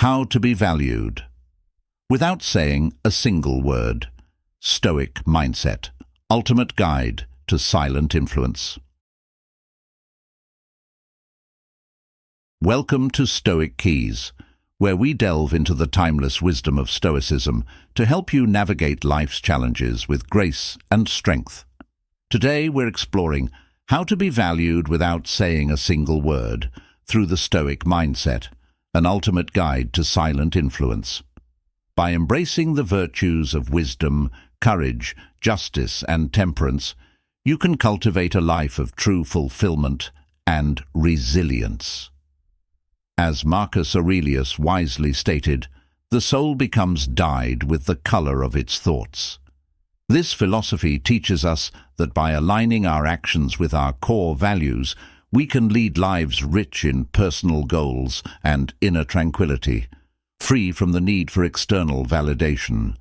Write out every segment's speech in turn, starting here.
How to be valued. Without saying a single word. Stoic mindset. Ultimate guide to silent influence. Welcome to Stoic Keys, where we delve into the timeless wisdom of Stoicism to help you navigate life's challenges with grace and strength. Today we're exploring how to be valued without saying a single word through the Stoic mindset, an ultimate guide to silent influence. By embracing the virtues of wisdom, courage, justice, and temperance, you can cultivate a life of true fulfillment and resilience. As Marcus Aurelius wisely stated, the soul becomes dyed with the color of its thoughts. This philosophy teaches us that by aligning our actions with our core values, we can lead lives rich in personal goals and inner tranquility, free from the need for external validation.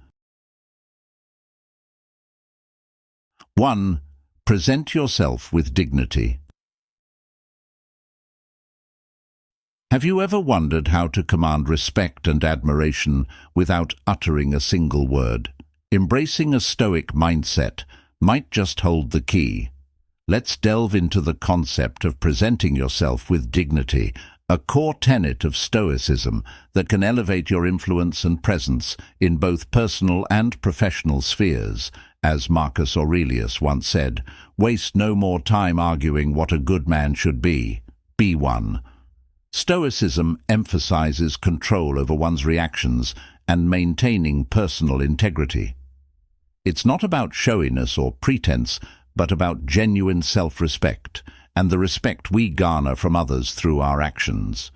1. Present yourself with dignity. Have you ever wondered how to command respect and admiration without uttering a single word? Embracing a Stoic mindset might just hold the key. Let's delve into the concept of presenting yourself with dignity, a core tenet of Stoicism that can elevate your influence and presence in both personal and professional spheres. As Marcus Aurelius once said, "Waste no more time arguing what a good man should be. Be one." Stoicism emphasizes control over one's reactions and maintaining personal integrity. It's not about showiness or pretense, but about genuine self-respect and the respect we garner from others through our actions.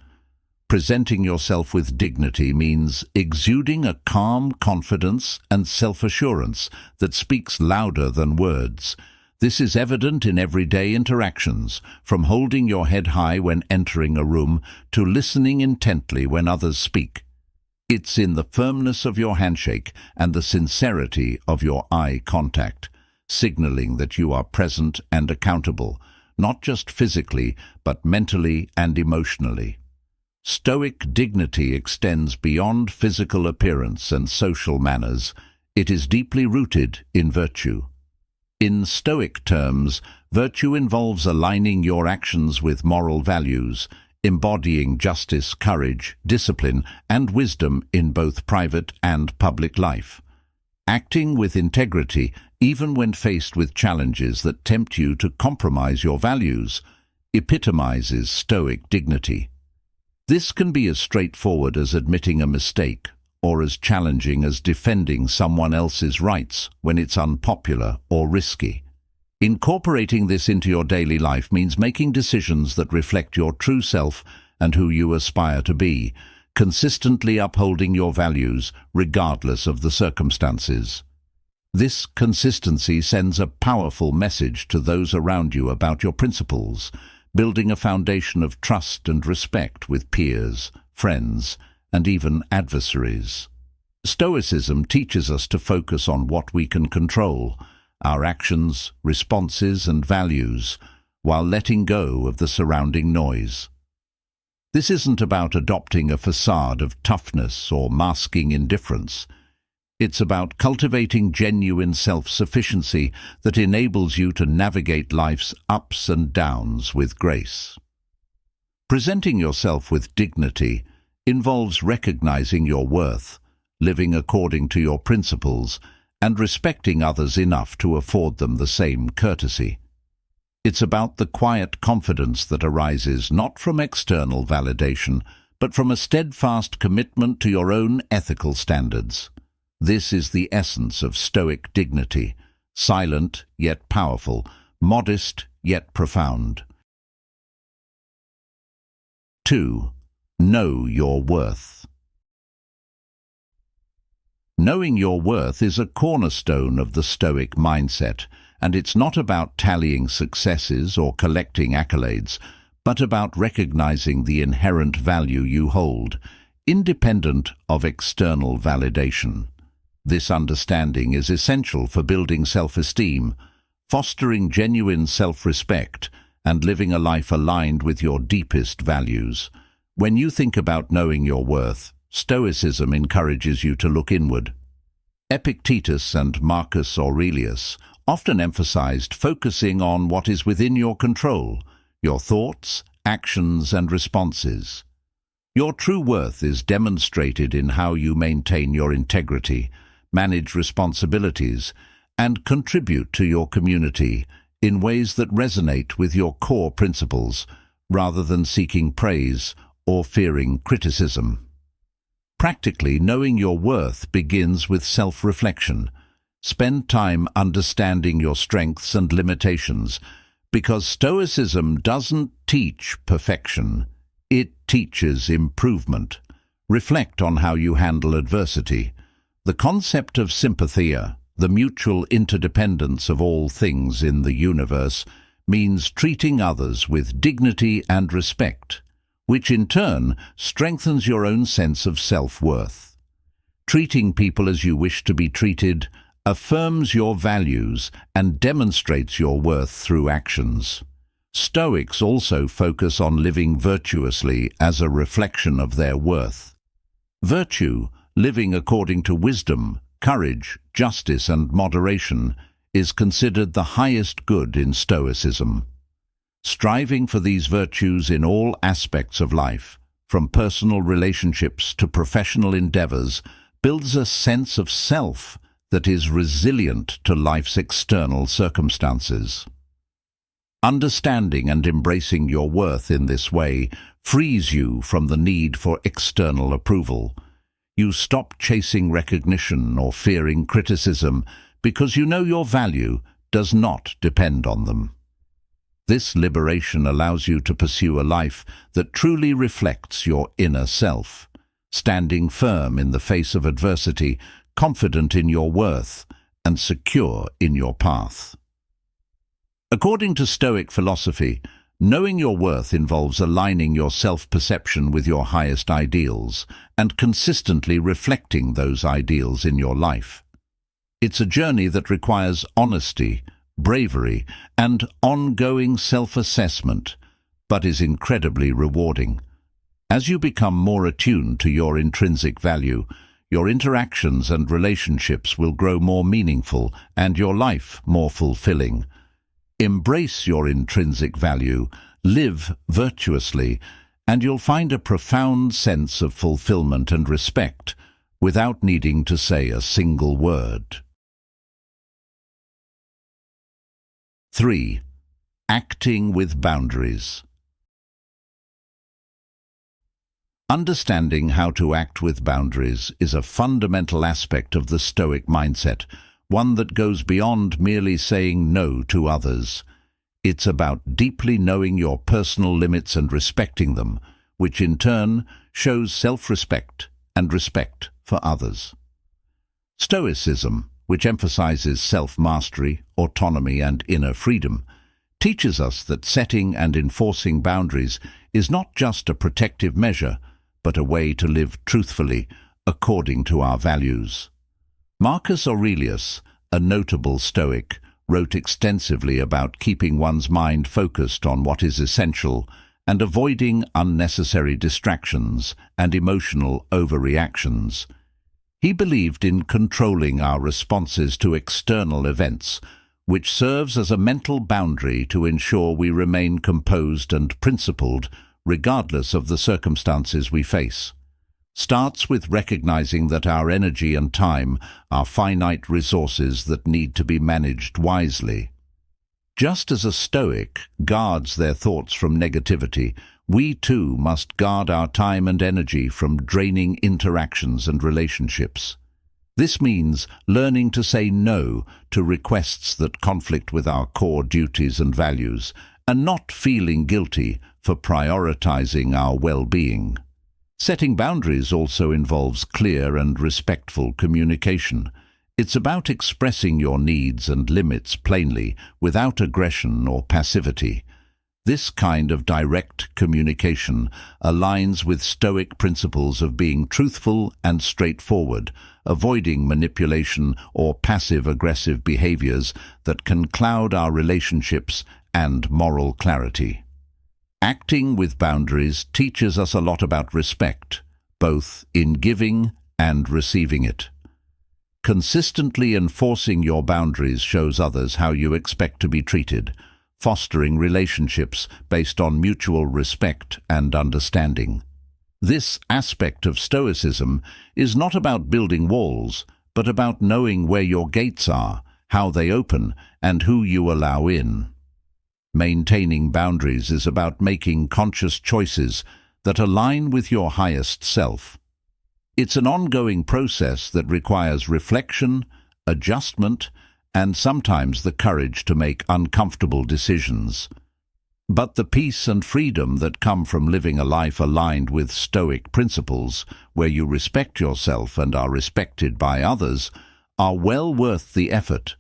Presenting yourself with dignity means exuding a calm confidence and self-assurance that speaks louder than words. This is evident in everyday interactions, from holding your head high when entering a room to listening intently when others speak. It's in the firmness of your handshake and the sincerity of your eye contact, signaling that you are present and accountable, not just physically, but mentally and emotionally. Stoic dignity extends beyond physical appearance and social manners. It is deeply rooted in virtue. In Stoic terms, virtue involves aligning your actions with moral values, embodying justice, courage, discipline, and wisdom in both private and public life. Acting with integrity, even when faced with challenges that tempt you to compromise your values, epitomizes Stoic dignity. This can be as straightforward as admitting a mistake, or as challenging as defending someone else's rights when it's unpopular or risky. Incorporating this into your daily life means making decisions that reflect your true self and who you aspire to be, consistently upholding your values regardless of the circumstances. This consistency sends a powerful message to those around you about your principles, building a foundation of trust and respect with peers, friends, and even adversaries. Stoicism teaches us to focus on what we can control, our actions, responses, and values, while letting go of the surrounding noise. This isn't about adopting a facade of toughness or masking indifference. It's about cultivating genuine self-sufficiency that enables you to navigate life's ups and downs with grace. Presenting yourself with dignity involves recognizing your worth, living according to your principles, and respecting others enough to afford them the same courtesy. It's about the quiet confidence that arises not from external validation, but from a steadfast commitment to your own ethical standards. This is the essence of Stoic dignity, silent yet powerful, modest yet profound. 2. Know your worth. Knowing your worth is a cornerstone of the Stoic mindset, and it's not about tallying successes or collecting accolades, but about recognizing the inherent value you hold, independent of external validation. This understanding is essential for building self-esteem, fostering genuine self-respect, and living a life aligned with your deepest values. When you think about knowing your worth, Stoicism encourages you to look inward. Epictetus and Marcus Aurelius often emphasized focusing on what is within your control, your thoughts, actions, and responses. Your true worth is demonstrated in how you maintain your integrity, manage responsibilities, and contribute to your community in ways that resonate with your core principles, rather than seeking praise or fearing criticism. Practically, knowing your worth begins with self-reflection. Spend time understanding your strengths and limitations, because Stoicism doesn't teach perfection, it teaches improvement. Reflect on how you handle adversity. The concept of sympathia, the mutual interdependence of all things in the universe, means treating others with dignity and respect, which in turn strengthens your own sense of self-worth. Treating people as you wish to be treated affirms your values and demonstrates your worth through actions. Stoics also focus on living virtuously as a reflection of their worth. Virtue, living according to wisdom, courage, justice, and moderation, is considered the highest good in Stoicism. Striving for these virtues in all aspects of life, from personal relationships to professional endeavors, builds a sense of self that is resilient to life's external circumstances. Understanding and embracing your worth in this way frees you from the need for external approval. You stop chasing recognition or fearing criticism because you know your value does not depend on them. This liberation allows you to pursue a life that truly reflects your inner self, standing firm in the face of adversity, confident in your worth, and secure in your path. According to Stoic philosophy, knowing your worth involves aligning your self-perception with your highest ideals and consistently reflecting those ideals in your life. It's a journey that requires honesty, bravery, and ongoing self-assessment, but is incredibly rewarding. As you become more attuned to your intrinsic value, your interactions and relationships will grow more meaningful and your life more fulfilling. Embrace your intrinsic value, live virtuously, and you'll find a profound sense of fulfillment and respect without needing to say a single word. 3. Acting with boundaries. Understanding how to act with boundaries is a fundamental aspect of the Stoic mindset, one that goes beyond merely saying no to others. It's about deeply knowing your personal limits and respecting them, which in turn shows self-respect and respect for others. Stoicism, which emphasizes self-mastery, autonomy, and inner freedom, teaches us that setting and enforcing boundaries is not just a protective measure, but a way to live truthfully according to our values. Marcus Aurelius, a notable Stoic, wrote extensively about keeping one's mind focused on what is essential and avoiding unnecessary distractions and emotional overreactions. He believed in controlling our responses to external events, which serves as a mental boundary to ensure we remain composed and principled regardless of the circumstances we face. Starts with recognizing that our energy and time are finite resources that need to be managed wisely. Just as a Stoic guards their thoughts from negativity, we too must guard our time and energy from draining interactions and relationships. This means learning to say no to requests that conflict with our core duties and values, and not feeling guilty for prioritizing our well-being. Setting boundaries also involves clear and respectful communication. It's about expressing your needs and limits plainly, without aggression or passivity. This kind of direct communication aligns with Stoic principles of being truthful and straightforward, avoiding manipulation or passive-aggressive behaviors that can cloud our relationships and moral clarity. Acting with boundaries teaches us a lot about respect, both in giving and receiving it. Consistently enforcing your boundaries shows others how you expect to be treated, fostering relationships based on mutual respect and understanding. This aspect of Stoicism is not about building walls, but about knowing where your gates are, how they open, and who you allow in. Maintaining boundaries is about making conscious choices that align with your highest self. It's an ongoing process that requires reflection, adjustment, and sometimes the courage to make uncomfortable decisions. But the peace and freedom that come from living a life aligned with Stoic principles, where you respect yourself and are respected by others, are well worth the effort.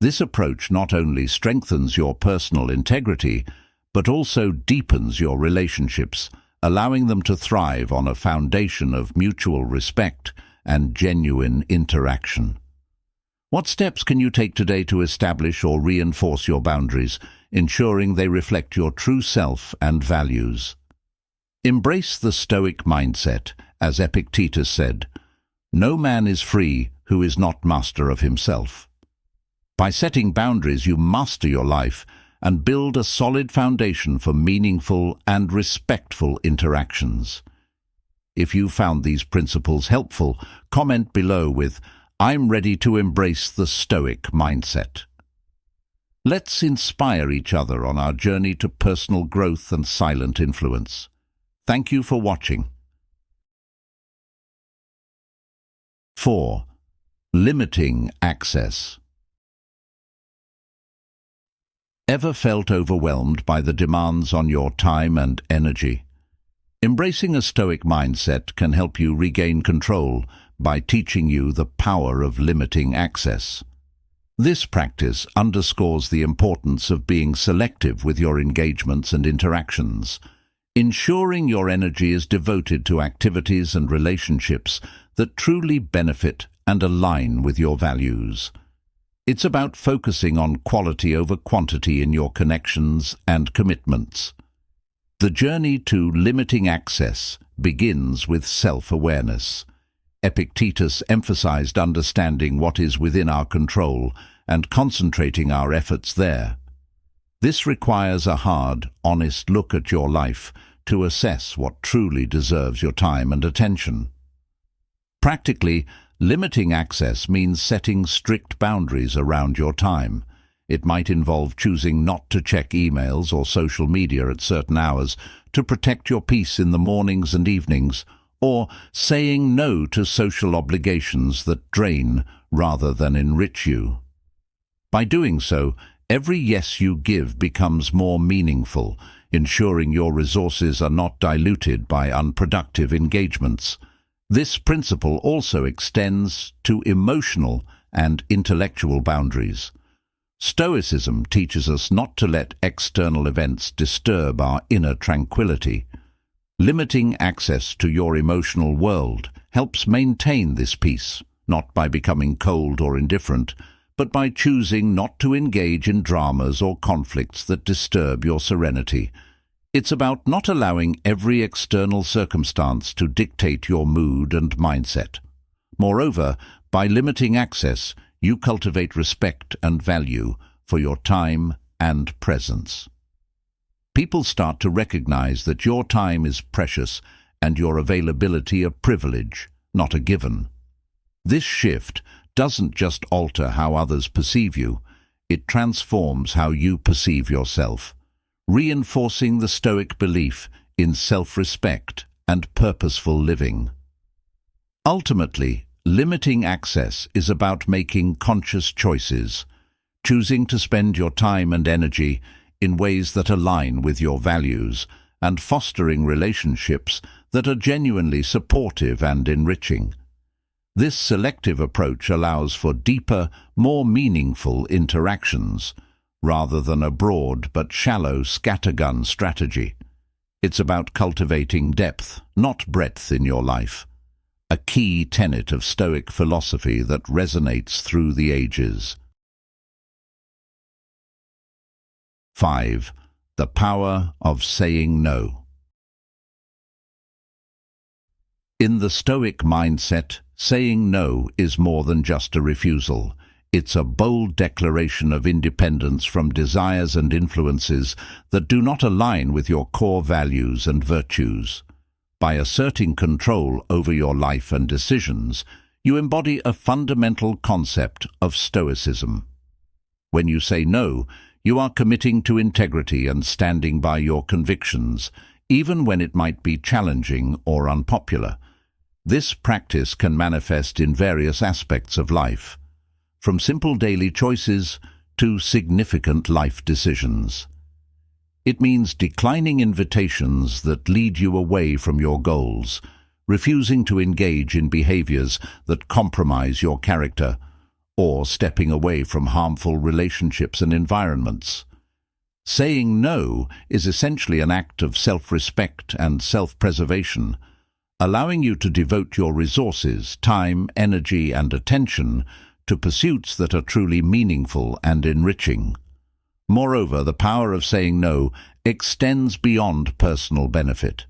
This approach not only strengthens your personal integrity, but also deepens your relationships, allowing them to thrive on a foundation of mutual respect and genuine interaction. What steps can you take today to establish or reinforce your boundaries, ensuring they reflect your true self and values? Embrace the Stoic mindset, as Epictetus said, "No man is free who is not master of himself." By setting boundaries, you master your life and build a solid foundation for meaningful and respectful interactions. If you found these principles helpful, comment below with, "I'm ready to embrace the Stoic mindset." Let's inspire each other on our journey to personal growth and silent influence. Thank you for watching. 4. Limiting access. Ever felt overwhelmed by the demands on your time and energy? Embracing a Stoic mindset can help you regain control by teaching you the power of limiting access. This practice underscores the importance of being selective with your engagements and interactions, ensuring your energy is devoted to activities and relationships that truly benefit and align with your values. It's about focusing on quality over quantity in your connections and commitments. The journey to limiting access begins with self-awareness. Epictetus emphasized understanding what is within our control and concentrating our efforts there. This requires a hard, honest look at your life to assess what truly deserves your time and attention. Practically, limiting access means setting strict boundaries around your time. It might involve choosing not to check emails or social media at certain hours to protect your peace in the mornings and evenings, or saying no to social obligations that drain rather than enrich you. By doing so, every yes you give becomes more meaningful, ensuring your resources are not diluted by unproductive engagements. This principle also extends to emotional and intellectual boundaries. Stoicism teaches us not to let external events disturb our inner tranquility. Limiting access to your emotional world helps maintain this peace, not by becoming cold or indifferent, but by choosing not to engage in dramas or conflicts that disturb your serenity. It's about not allowing every external circumstance to dictate your mood and mindset. Moreover, by limiting access, you cultivate respect and value for your time and presence. People start to recognize that your time is precious and your availability a privilege, not a given. This shift doesn't just alter how others perceive you, it transforms how you perceive yourself, reinforcing the Stoic belief in self-respect and purposeful living. Ultimately, limiting access is about making conscious choices, choosing to spend your time and energy in ways that align with your values, and fostering relationships that are genuinely supportive and enriching. This selective approach allows for deeper, more meaningful interactions, rather than a broad but shallow scattergun strategy. It's about cultivating depth, not breadth in your life, a key tenet of Stoic philosophy that resonates through the ages. 5. The power of saying no. In the Stoic mindset, saying no is more than just a refusal. It's a bold declaration of independence from desires and influences that do not align with your core values and virtues. By asserting control over your life and decisions, you embody a fundamental concept of Stoicism. When you say no, you are committing to integrity and standing by your convictions, even when it might be challenging or unpopular. This practice can manifest in various aspects of life, from simple daily choices to significant life decisions. It means declining invitations that lead you away from your goals, refusing to engage in behaviors that compromise your character, or stepping away from harmful relationships and environments. Saying no is essentially an act of self-respect and self-preservation, allowing you to devote your resources, time, energy, and attention to pursuits that are truly meaningful and enriching. Moreover, the power of saying no extends beyond personal benefit.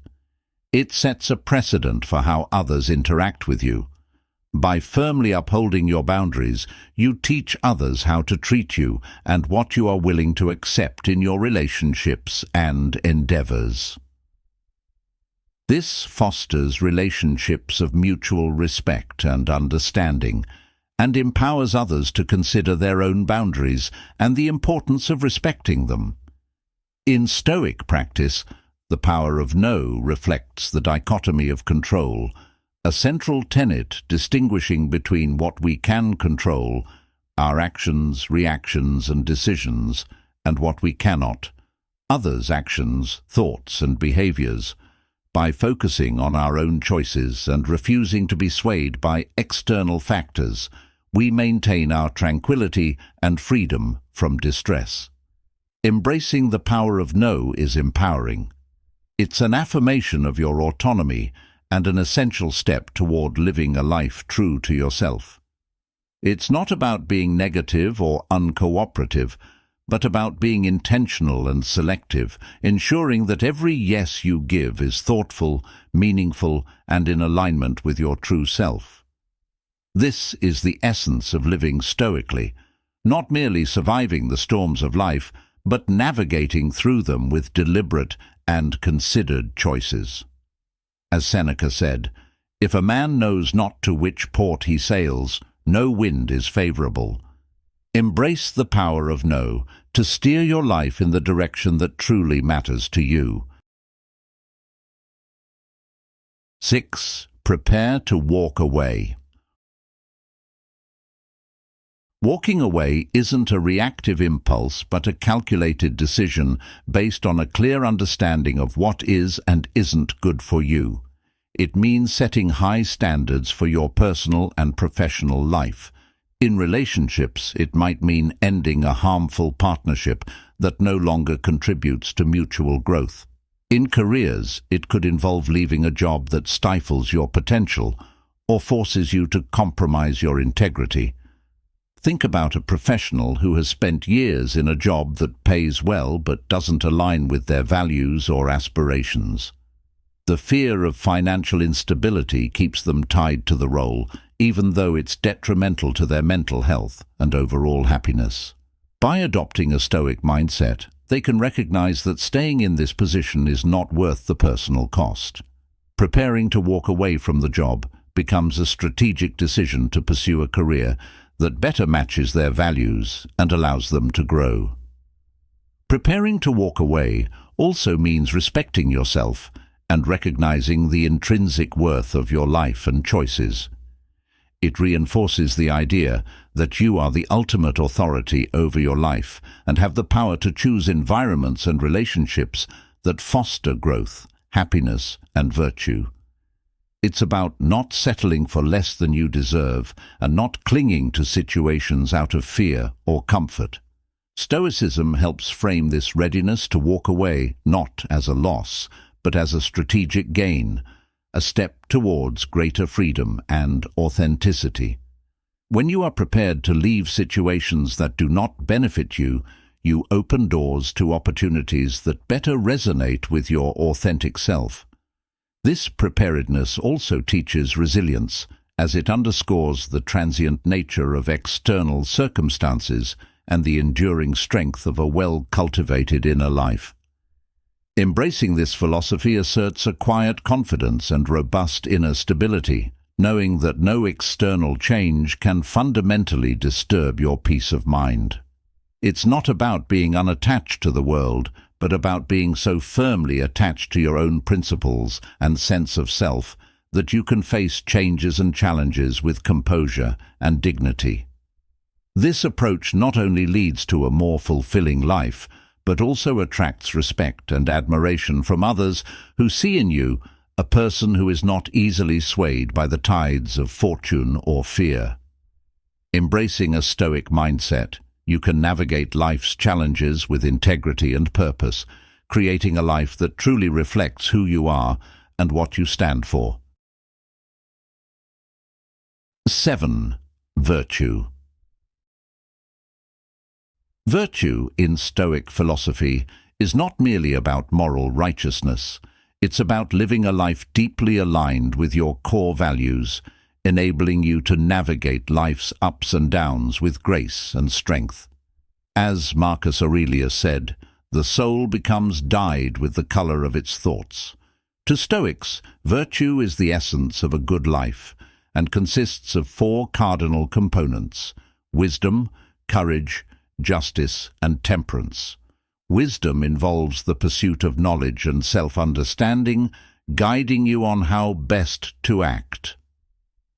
It sets a precedent for how others interact with you. By firmly upholding your boundaries, you teach others how to treat you and what you are willing to accept in your relationships and endeavors. This fosters relationships of mutual respect and understanding, and empowers others to consider their own boundaries and the importance of respecting them. In Stoic practice, the power of no reflects the dichotomy of control, a central tenet distinguishing between what we can control, our actions, reactions, and decisions, and what we cannot, others' actions, thoughts, and behaviors. By focusing on our own choices and refusing to be swayed by external factors, we maintain our tranquility and freedom from distress. Embracing the power of no is empowering. It's an affirmation of your autonomy and an essential step toward living a life true to yourself. It's not about being negative or uncooperative, but about being intentional and selective, ensuring that every yes you give is thoughtful, meaningful, and in alignment with your true self. This is the essence of living stoically, not merely surviving the storms of life, but navigating through them with deliberate and considered choices. As Seneca said, "If a man knows not to which port he sails, no wind is favorable." Embrace the power of no to steer your life in the direction that truly matters to you. 6. Prepare to walk away. Walking away isn't a reactive impulse but a calculated decision based on a clear understanding of what is and isn't good for you. It means setting high standards for your personal and professional life. In relationships, it might mean ending a harmful partnership that no longer contributes to mutual growth. In careers, it could involve leaving a job that stifles your potential or forces you to compromise your integrity. Think about a professional who has spent years in a job that pays well but doesn't align with their values or aspirations. The fear of financial instability keeps them tied to the role, even though it's detrimental to their mental health and overall happiness. By adopting a Stoic mindset, they can recognize that staying in this position is not worth the personal cost. Preparing to walk away from the job becomes a strategic decision to pursue a career that better matches their values and allows them to grow. Preparing to walk away also means respecting yourself and recognizing the intrinsic worth of your life and choices. It reinforces the idea that you are the ultimate authority over your life and have the power to choose environments and relationships that foster growth, happiness, and virtue. It's about not settling for less than you deserve and not clinging to situations out of fear or comfort. Stoicism helps frame this readiness to walk away not as a loss, but as a strategic gain, a step towards greater freedom and authenticity. When you are prepared to leave situations that do not benefit you, you open doors to opportunities that better resonate with your authentic self. This preparedness also teaches resilience, as it underscores the transient nature of external circumstances and the enduring strength of a well-cultivated inner life. Embracing this philosophy asserts a quiet confidence and robust inner stability, knowing that no external change can fundamentally disturb your peace of mind. It's not about being unattached to the world, but about being so firmly attached to your own principles and sense of self that you can face changes and challenges with composure and dignity. This approach not only leads to a more fulfilling life, but also attracts respect and admiration from others who see in you a person who is not easily swayed by the tides of fortune or fear. Embracing a Stoic mindset, you can navigate life's challenges with integrity and purpose, creating a life that truly reflects who you are and what you stand for. 7. Virtue. Virtue in Stoic philosophy is not merely about moral righteousness. It's about living a life deeply aligned with your core values, enabling you to navigate life's ups and downs with grace and strength. As Marcus Aurelius said, the soul becomes dyed with the color of its thoughts. To Stoics, virtue is the essence of a good life and consists of 4 cardinal components: wisdom, courage, justice, and temperance. Wisdom involves the pursuit of knowledge and self-understanding, guiding you on how best to act.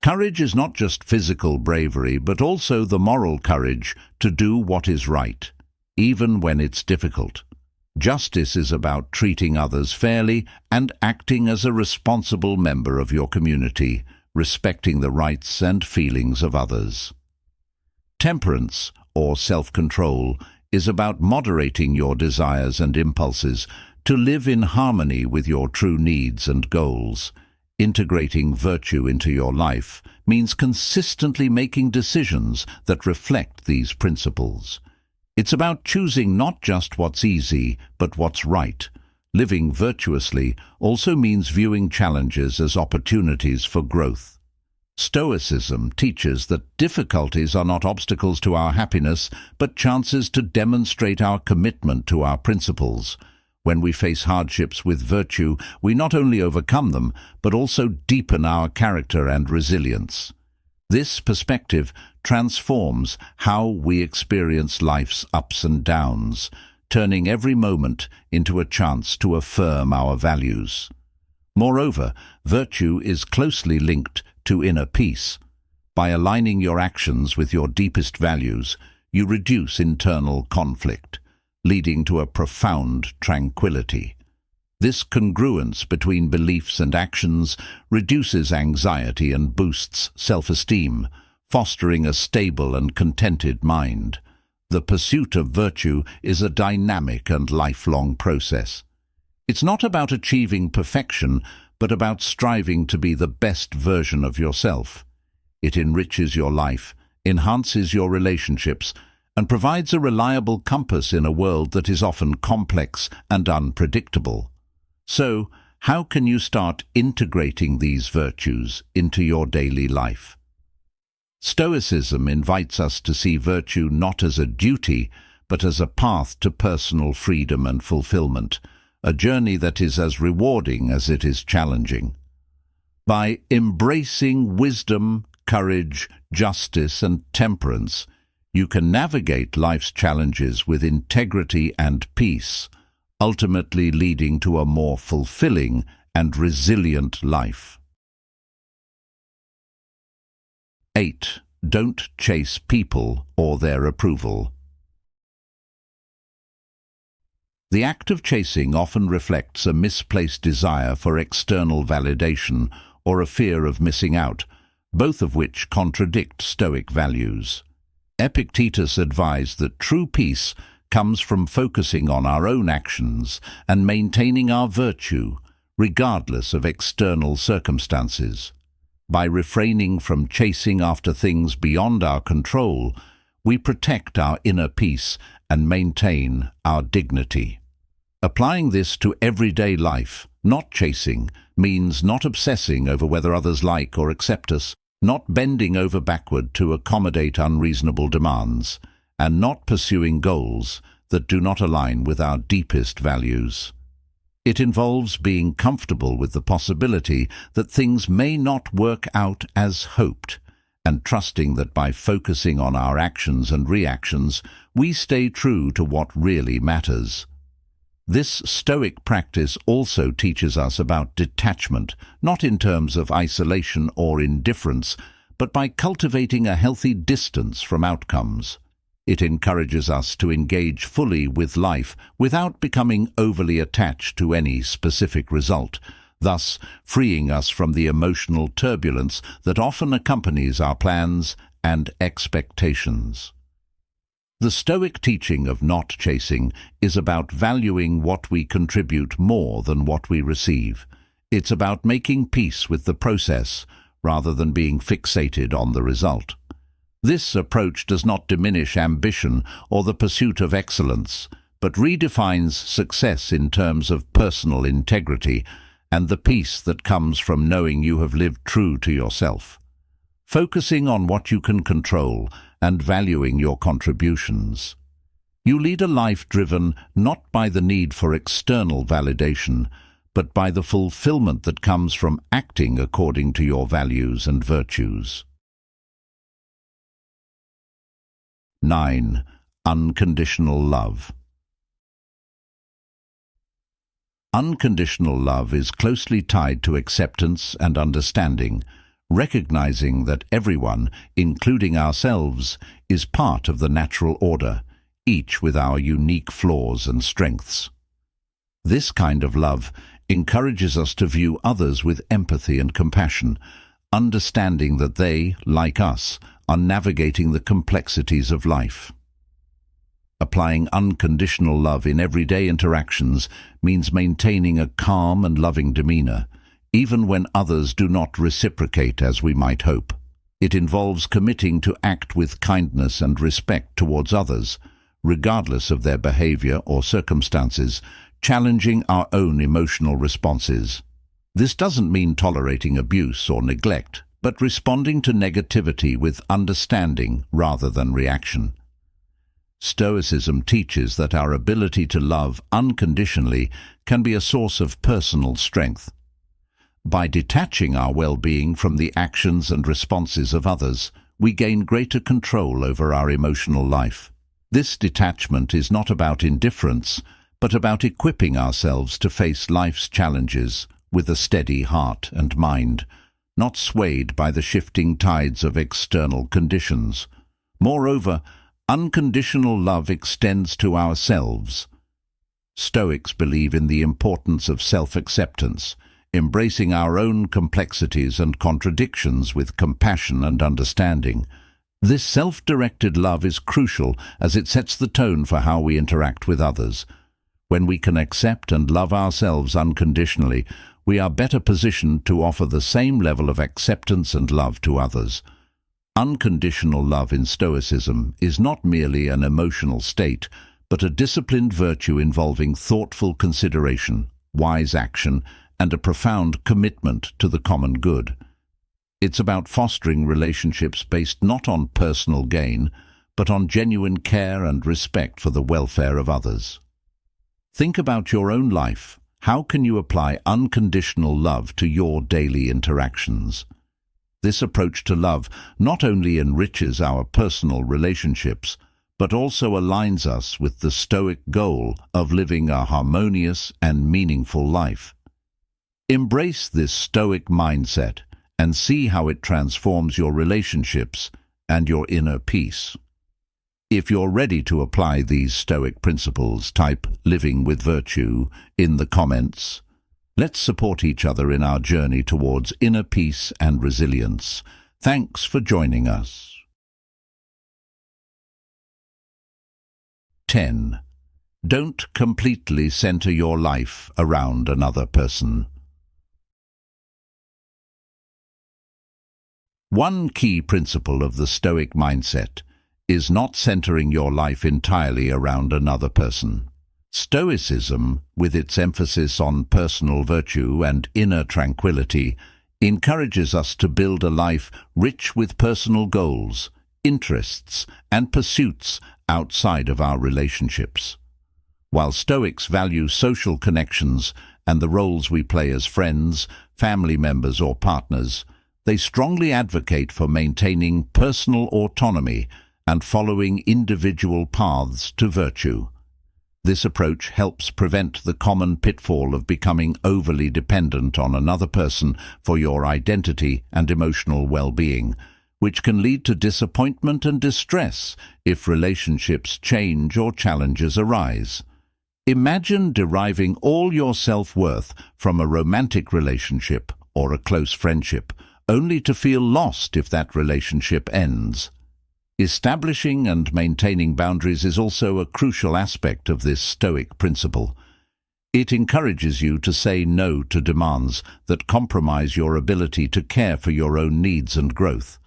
Courage is not just physical bravery, but also the moral courage to do what is right, even when it's difficult. Justice is about treating others fairly and acting as a responsible member of your community, respecting the rights and feelings of others. Temperance, or self-control, is about moderating your desires and impulses to live in harmony with your true needs and goals. Integrating virtue into your life means consistently making decisions that reflect these principles. It's about choosing not just what's easy, but what's right. Living virtuously also means viewing challenges as opportunities for growth. Stoicism teaches that difficulties are not obstacles to our happiness, but chances to demonstrate our commitment to our principles. When we face hardships with virtue, we not only overcome them, but also deepen our character and resilience. This perspective transforms how we experience life's ups and downs, turning every moment into a chance to affirm our values. Moreover, virtue is closely linked to inner peace. By aligning your actions with your deepest values, you reduce internal conflict, leading to a profound tranquility. This congruence between beliefs and actions reduces anxiety and boosts self-esteem, fostering a stable and contented mind. The pursuit of virtue is a dynamic and lifelong process. It's not about achieving perfection, but about striving to be the best version of yourself. It enriches your life, enhances your relationships, and provides a reliable compass in a world that is often complex and unpredictable. So, how can you start integrating these virtues into your daily life? Stoicism invites us to see virtue not as a duty, but as a path to personal freedom and fulfillment, a journey that is as rewarding as it is challenging. By embracing wisdom, courage, justice, and temperance, you can navigate life's challenges with integrity and peace, ultimately leading to a more fulfilling and resilient life. 8. Don't chase people or their approval. The act of chasing often reflects a misplaced desire for external validation or a fear of missing out, both of which contradict Stoic values. Epictetus advised that true peace comes from focusing on our own actions and maintaining our virtue, regardless of external circumstances. By refraining from chasing after things beyond our control, we protect our inner peace and maintain our dignity. Applying this to everyday life, Not chasing means not obsessing over whether others like or accept us, not bending over backward to accommodate unreasonable demands, and not pursuing goals that do not align with our deepest values. It involves being comfortable with the possibility that things may not work out as hoped, and trusting that by focusing on our actions and reactions, we stay true to what really matters. This Stoic practice also teaches us about detachment, not in terms of isolation or indifference, but by cultivating a healthy distance from outcomes. It encourages us to engage fully with life without becoming overly attached to any specific result, thus freeing us from the emotional turbulence that often accompanies our plans and expectations. The Stoic teaching of not chasing is about valuing what we contribute more than what we receive. It's about making peace with the process rather than being fixated on the result. This approach does not diminish ambition or the pursuit of excellence, but redefines success in terms of personal integrity and the peace that comes from knowing you have lived true to yourself. Focusing on what you can control and valuing your contributions. You lead a life driven not by the need for external validation, but by the fulfillment that comes from acting according to your values and virtues. 9. Unconditional love. Unconditional love is closely tied to acceptance and understanding, recognizing that everyone, including ourselves, is part of the natural order, each with our unique flaws and strengths. This kind of love encourages us to view others with empathy and compassion, understanding that they, like us, are navigating the complexities of life. Applying unconditional love in everyday interactions means maintaining a calm and loving demeanor, even when others do not reciprocate as we might hope. It involves committing to act with kindness and respect towards others, regardless of their behavior or circumstances, challenging our own emotional responses. This doesn't mean tolerating abuse or neglect, but responding to negativity with understanding rather than reaction. Stoicism teaches that our ability to love unconditionally can be a source of personal strength. By detaching our well-being from the actions and responses of others, we gain greater control over our emotional life. This detachment is not about indifference, but about equipping ourselves to face life's challenges with a steady heart and mind, not swayed by the shifting tides of external conditions. Moreover, unconditional love extends to ourselves. Stoics believe in the importance of self-acceptance, embracing our own complexities and contradictions with compassion and understanding. This self-directed love is crucial as it sets the tone for how we interact with others. When we can accept and love ourselves unconditionally, we are better positioned to offer the same level of acceptance and love to others. Unconditional love in Stoicism is not merely an emotional state, but a disciplined virtue involving thoughtful consideration, wise action, and a profound commitment to the common good. It's about fostering relationships based not on personal gain, but on genuine care and respect for the welfare of others. Think about your own life. How can you apply unconditional love to your daily interactions? This approach to love not only enriches our personal relationships, but also aligns us with the Stoic goal of living a harmonious and meaningful life. Embrace this Stoic mindset and see how it transforms your relationships and your inner peace. If you're ready to apply these Stoic principles, type "living with virtue" in the comments. Let's support each other in our journey towards inner peace and resilience. Thanks for joining us. 10. Don't completely center your life around another person. One key principle of the Stoic mindset is not centering your life entirely around another person. Stoicism, with its emphasis on personal virtue and inner tranquility, encourages us to build a life rich with personal goals, interests, and pursuits outside of our relationships. While Stoics value social connections and the roles we play as friends, family members, or partners, they strongly advocate for maintaining personal autonomy and following individual paths to virtue. This approach helps prevent the common pitfall of becoming overly dependent on another person for your identity and emotional well-being, which can lead to disappointment and distress if relationships change or challenges arise. Imagine deriving all your self-worth from a romantic relationship or a close friendship, only to feel lost if that relationship ends. Establishing and maintaining boundaries is also a crucial aspect of this Stoic principle. It encourages you to say no to demands that compromise your ability to care for your own needs and growth.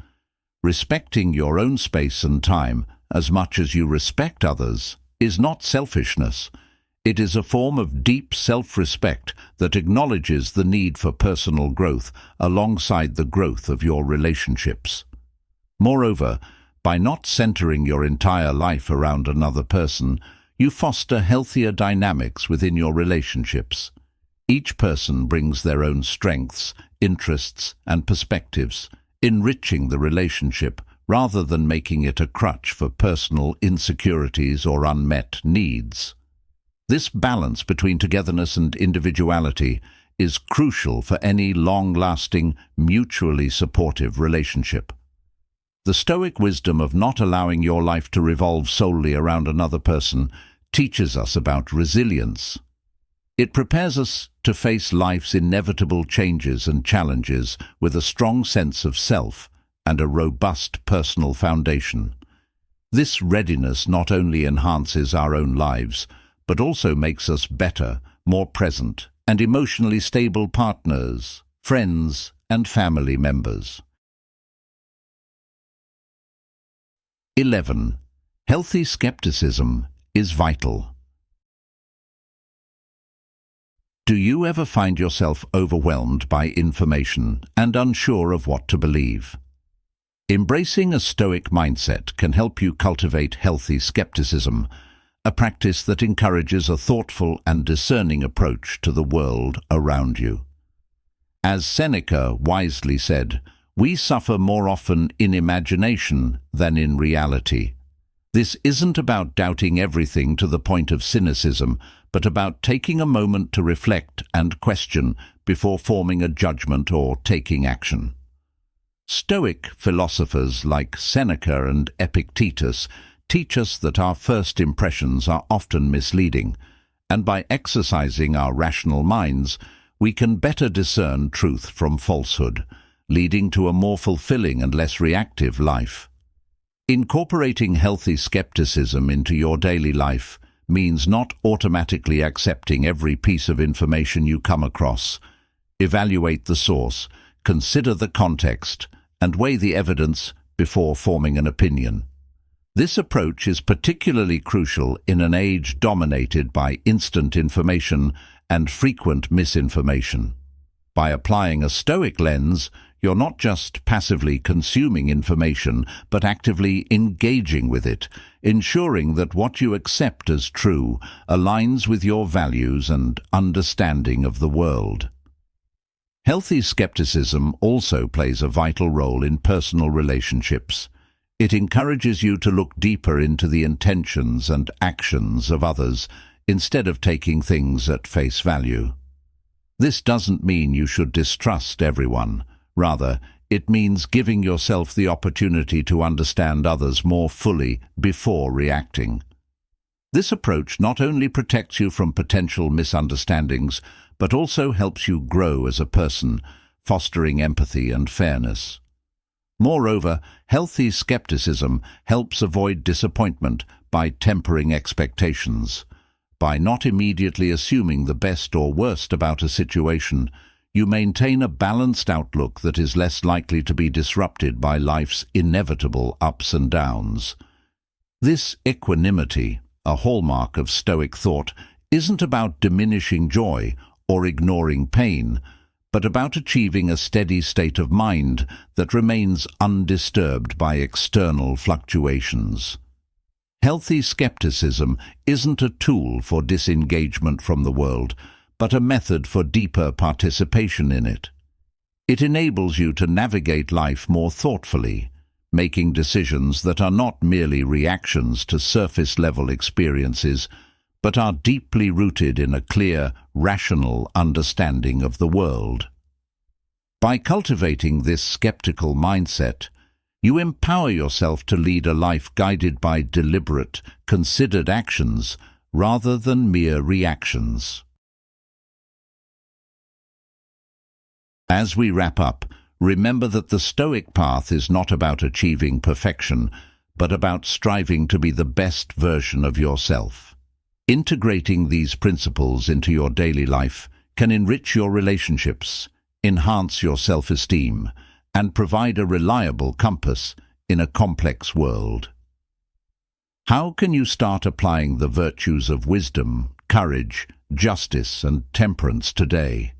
Respecting your own space and time, as much as you respect others, is not selfishness. It is a form of deep self-respect that acknowledges the need for personal growth alongside the growth of your relationships. Moreover, by not centering your entire life around another person, you foster healthier dynamics within your relationships. Each person brings their own strengths, interests, and perspectives, enriching the relationship rather than making it a crutch for personal insecurities or unmet needs. This balance between togetherness and individuality is crucial for any long-lasting, mutually supportive relationship. The Stoic wisdom of not allowing your life to revolve solely around another person teaches us about resilience. It prepares us to face life's inevitable changes and challenges with a strong sense of self and a robust personal foundation. This readiness not only enhances our own lives, but also makes us better, more present, and emotionally stable partners, friends, and family members. 11. Healthy skepticism is vital. Do you ever find yourself overwhelmed by information and unsure of what to believe? Embracing a Stoic mindset can help you cultivate healthy skepticism, a practice that encourages a thoughtful and discerning approach to the world around you. As Seneca wisely said, "We suffer more often in imagination than in reality." This isn't about doubting everything to the point of cynicism, but about taking a moment to reflect and question before forming a judgment or taking action. Stoic philosophers like Seneca and Epictetus teach us that our first impressions are often misleading, and by exercising our rational minds, we can better discern truth from falsehood, leading to a more fulfilling and less reactive life. Incorporating healthy skepticism into your daily life means not automatically accepting every piece of information you come across. Evaluate the source, consider the context, and weigh the evidence before forming an opinion. This approach is particularly crucial in an age dominated by instant information and frequent misinformation. By applying a Stoic lens, you're not just passively consuming information, but actively engaging with it, ensuring that what you accept as true aligns with your values and understanding of the world. Healthy skepticism also plays a vital role in personal relationships. It encourages you to look deeper into the intentions and actions of others instead of taking things at face value. This doesn't mean you should distrust everyone. Rather, it means giving yourself the opportunity to understand others more fully before reacting. This approach not only protects you from potential misunderstandings, but also helps you grow as a person, fostering empathy and fairness. Moreover, healthy skepticism helps avoid disappointment by tempering expectations. By not immediately assuming the best or worst about a situation, you maintain a balanced outlook that is less likely to be disrupted by life's inevitable ups and downs. This equanimity, a hallmark of Stoic thought, isn't about diminishing joy or ignoring pain, but about achieving a steady state of mind that remains undisturbed by external fluctuations. Healthy skepticism isn't a tool for disengagement from the world, but a method for deeper participation in it. It enables you to navigate life more thoughtfully, making decisions that are not merely reactions to surface-level experiences, but are deeply rooted in a clear, rational understanding of the world. By cultivating this skeptical mindset, you empower yourself to lead a life guided by deliberate, considered actions rather than mere reactions. As we wrap up, remember that the Stoic path is not about achieving perfection, but about striving to be the best version of yourself. Integrating these principles into your daily life can enrich your relationships, enhance your self-esteem, and provide a reliable compass in a complex world. How can you start applying the virtues of wisdom, courage, justice, and temperance today?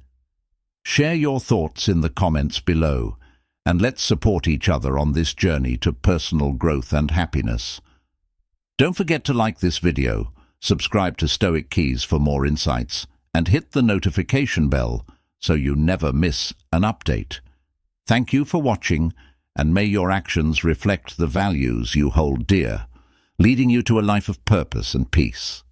Share your thoughts in the comments below, and let's support each other on this journey to personal growth and happiness. Don't forget to like this video, subscribe to Stoic Keys for more insights, and hit the notification bell so you never miss an update. Thank you for watching, and may your actions reflect the values you hold dear, leading you to a life of purpose and peace.